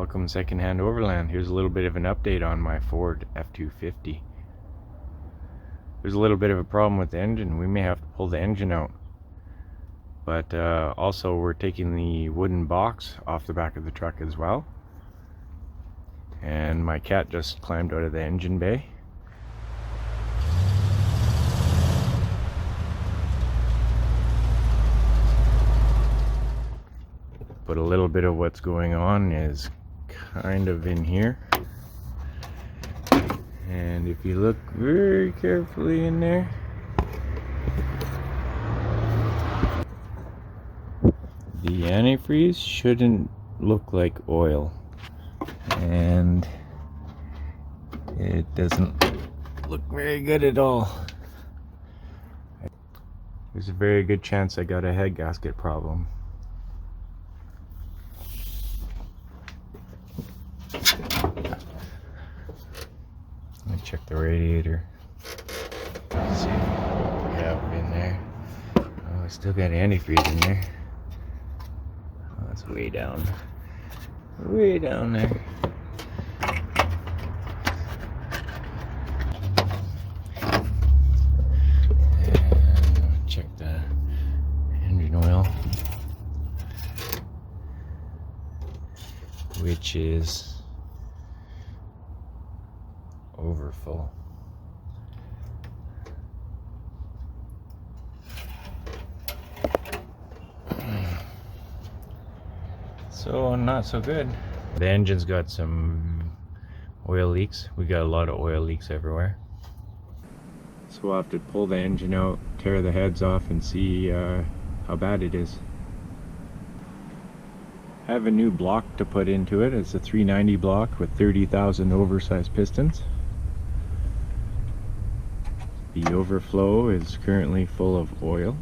Welcome Secondhand Overland. Here's a little bit of an update on my Ford F-250. There's a little bit of a problem with the engine. We may have to pull the engine out. But also we're taking the wooden box off the back of the truck as well. And my cat just climbed out of the engine bay. But a little bit of what's going on is kind of in here. And if you look very carefully in there, the antifreeze shouldn't look like oil. And it doesn't look very good at all. There's a very good chance I got a head gasket problem. Let me check the radiator. Let's see what we have in there. Oh, I still got antifreeze in there. Oh, that's way down. Way down there. And check the engine oil, which is overfull. So not so good. The engine's got some oil leaks. We got a lot of oil leaks everywhere. So we'll have to pull the engine out, tear the heads off, and see how bad it is. I have a new block to put into it. It's a 390 block with 30,000 oversized pistons. The overflow is currently full of oil.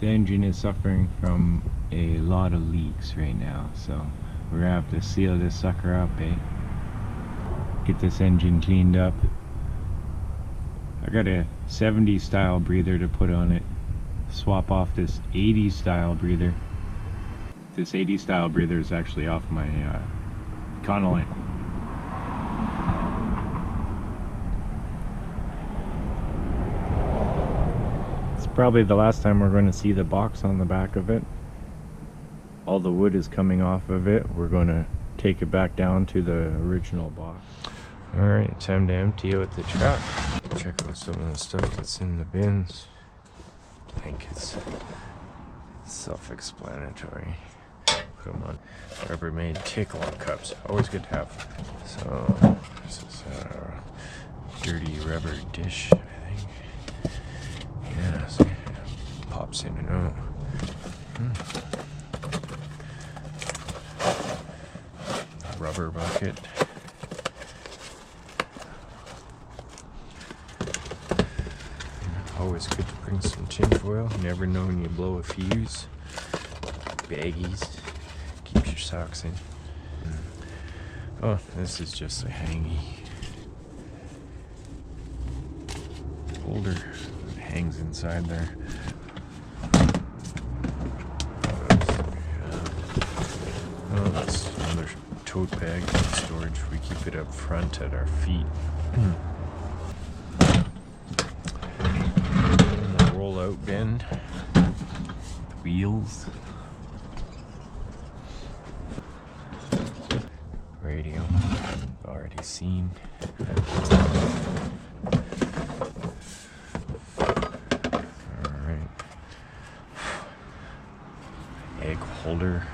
The engine is suffering from a lot of leaks right now, so we're gonna have to seal this sucker up, get this engine cleaned up. I got a 70s style breather to put on it, swap off this 80s style breather. This 80s style breather is actually off my Econoline. It's probably the last time we're going to see the box on the back of it. All the wood is coming off of it. We're going to take it back down to the original box. Alright, time to empty out the truck. Check out some of the stuff that's in the bins. I think it's self-explanatory. Put them on Rubbermaid take-along cups. Always good to have. So this is a dirty rubber dish, I think. Yeah, so pops in and out. Rubber bucket. Always good to bring some tin foil. You never know when you blow a fuse. Baggies. Keeps your socks in. Oh, this is just a hangy holder that hangs inside there. Oh, that's another tote bag storage. We keep it up front at our feet. The roll-out bin. The wheels. Radio, already seen. Alright. Egg holder.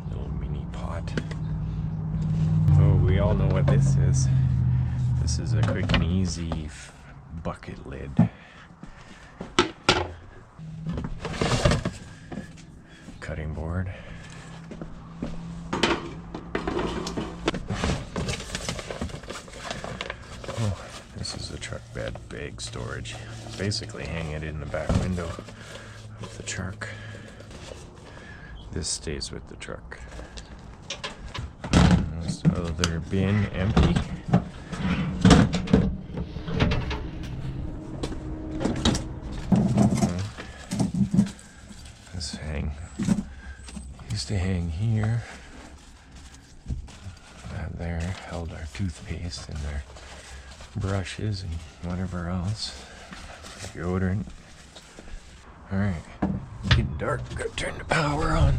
Little mini pot. Oh, we all know what this is. This is a quick and easy bucket lid. Cutting board. This is a truck bed bag storage. Basically hang it in the back window of the truck. This stays with the truck. This other bin empty. bag here. That there held our toothpaste and our brushes and whatever else. Deodorant. Alright, getting dark. Gotta turn the power on.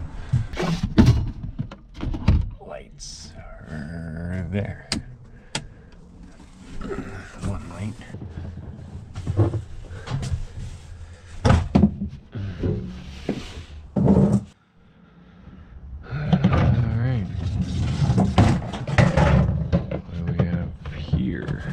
Lights are there. One light. Alright. What do we have here?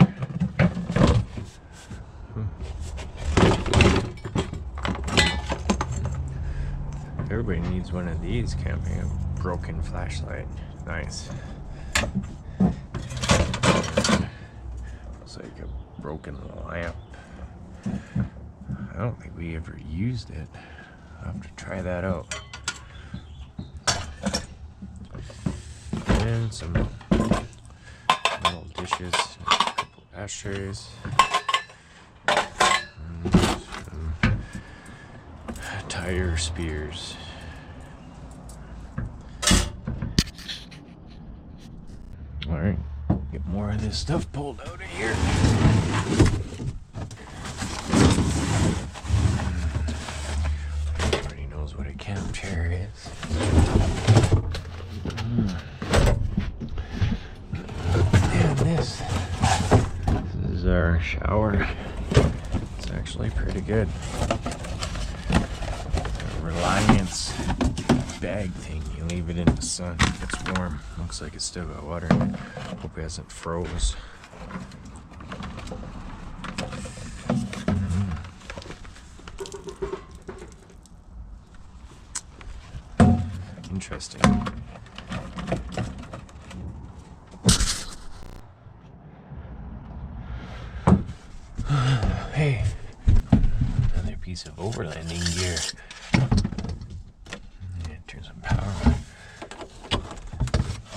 Everybody needs one of these camping. A broken flashlight. Nice. Looks like a broken lamp. I don't think we ever used it. I'll have to try that out. And some metal dishes, a couple ashtrays. And some tire spears. Alright, get more of this stuff pulled out of here. Everybody knows what a camp chair is. And this is our shower. It's actually pretty good. A Reliance bag thing. You leave it in the sun. It's warm. Looks like it's still got water in it. Hope it hasn't froze. Interesting. Hey, another piece of overlanding gear. Yeah, turn some power on.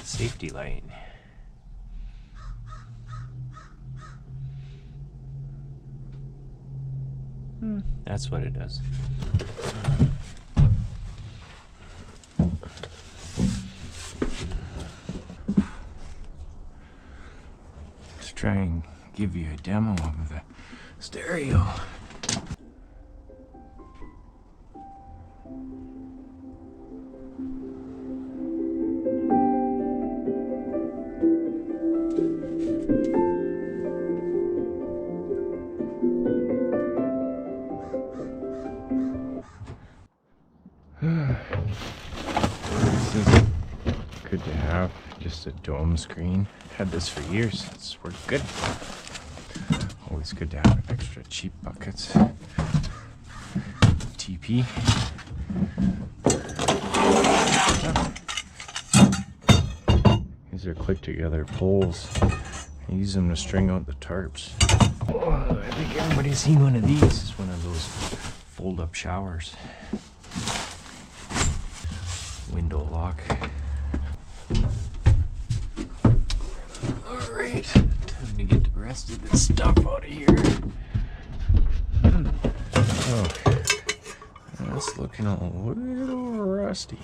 Safety light. That's what it does. Let's try and give you a demo of the stereo. This is good to have, just a dome screen. Had this for years, it's worked good. Always good to have extra cheap buckets. TP. These are click together poles. I use them to string out the tarps. Oh, I think everybody's seen one of these. It's one of those fold up showers. Window lock. Alright, time to get the rest of this stuff out of here. Oh, that's looking a little rusty.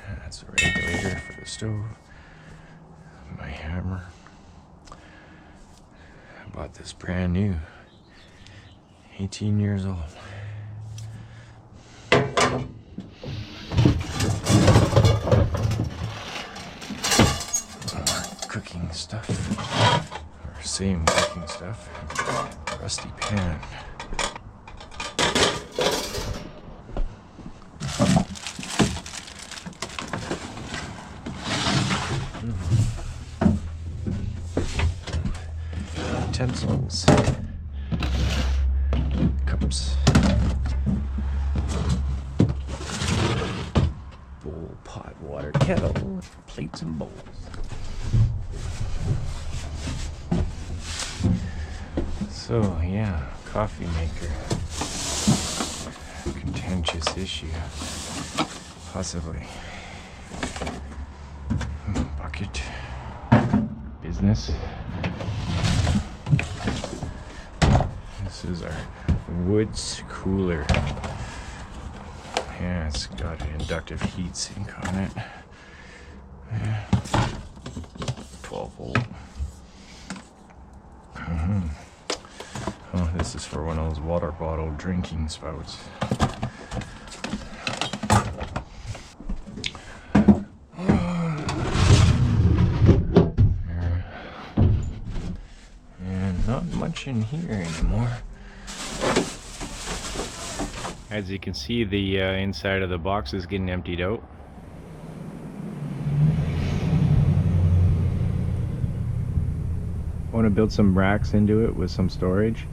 That's a regulator for the stove. My hammer. I bought this brand new. 18 years old. Cooking stuff, or same cooking stuff. Rusty pan. Utensils, cups, bowl, pot, water, kettle, plates and bowls. So yeah, coffee maker. Contentious issue. Possibly. Bucket. Business. This is our woods cooler. Yeah, it's got an inductive heat sink on it. 12 volt. Oh, this is for one of those water bottle drinking spouts. And not much in here anymore. As you can see, the inside of the box is getting emptied out. I want to build some racks into it with some storage.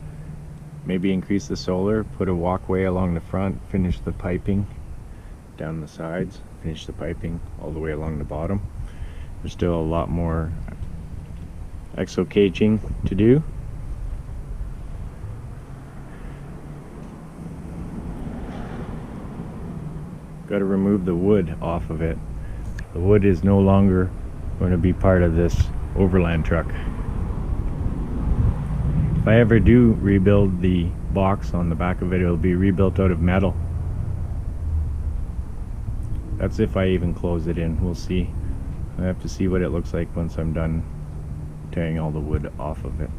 Maybe increase the solar, put a walkway along the front, finish the piping down the sides, finish the piping all the way along the bottom. There's still a lot more exo caging to do. Got to remove the wood off of it. The wood is no longer going to be part of this Overland truck. If I ever do rebuild the box on the back of it, it'll be rebuilt out of metal. That's if I even close it in. We'll see. I have to see what it looks like once I'm done tearing all the wood off of it.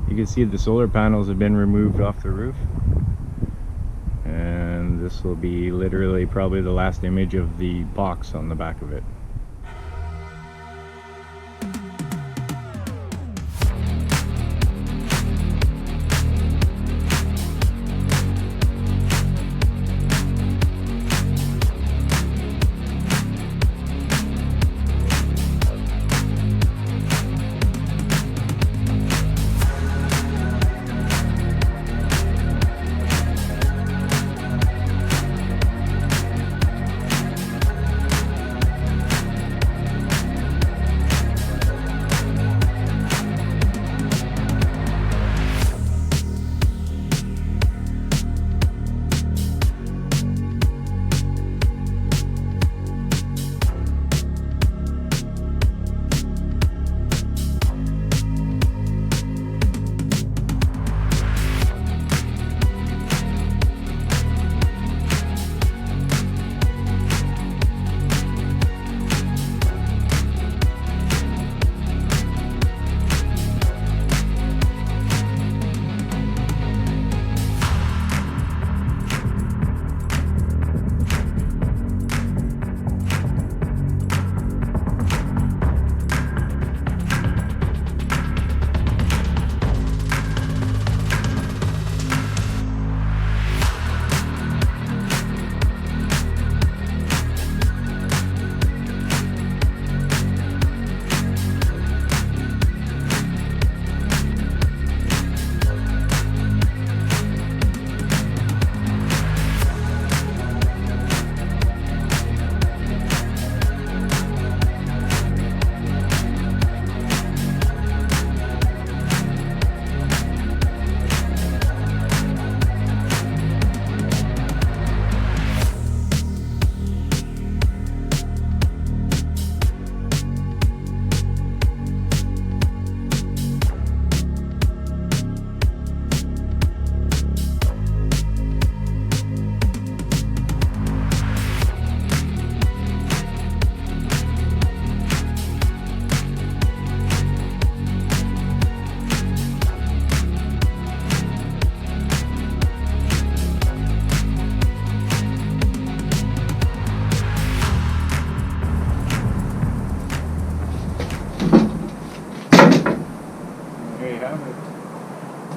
You can see the solar panels have been removed off the roof. And this will be literally probably the last image of the box on the back of it.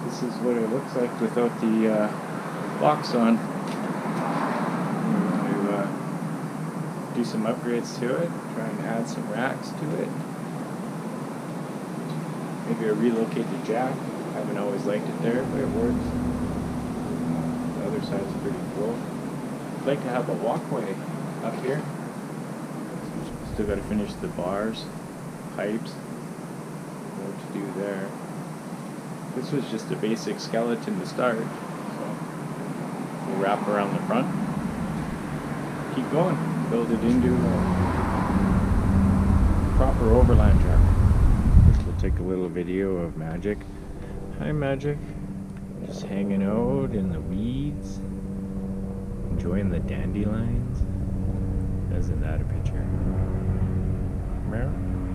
This is what it looks like without the box on. We want to do some upgrades to it, try and add some racks to it. Maybe I'll relocate the jack. I haven't always liked it there, but it works. The other side's pretty cool. I'd like to have a walkway up here. Still got to finish the bars, pipes, what to do there. This was just a basic skeleton to start, so we'll wrap around the front, keep going, build it into a proper overland truck. We'll take a little video of Magic. Hi Magic. Just hanging out in the weeds, enjoying the dandelions. Isn't that a picture? Meow.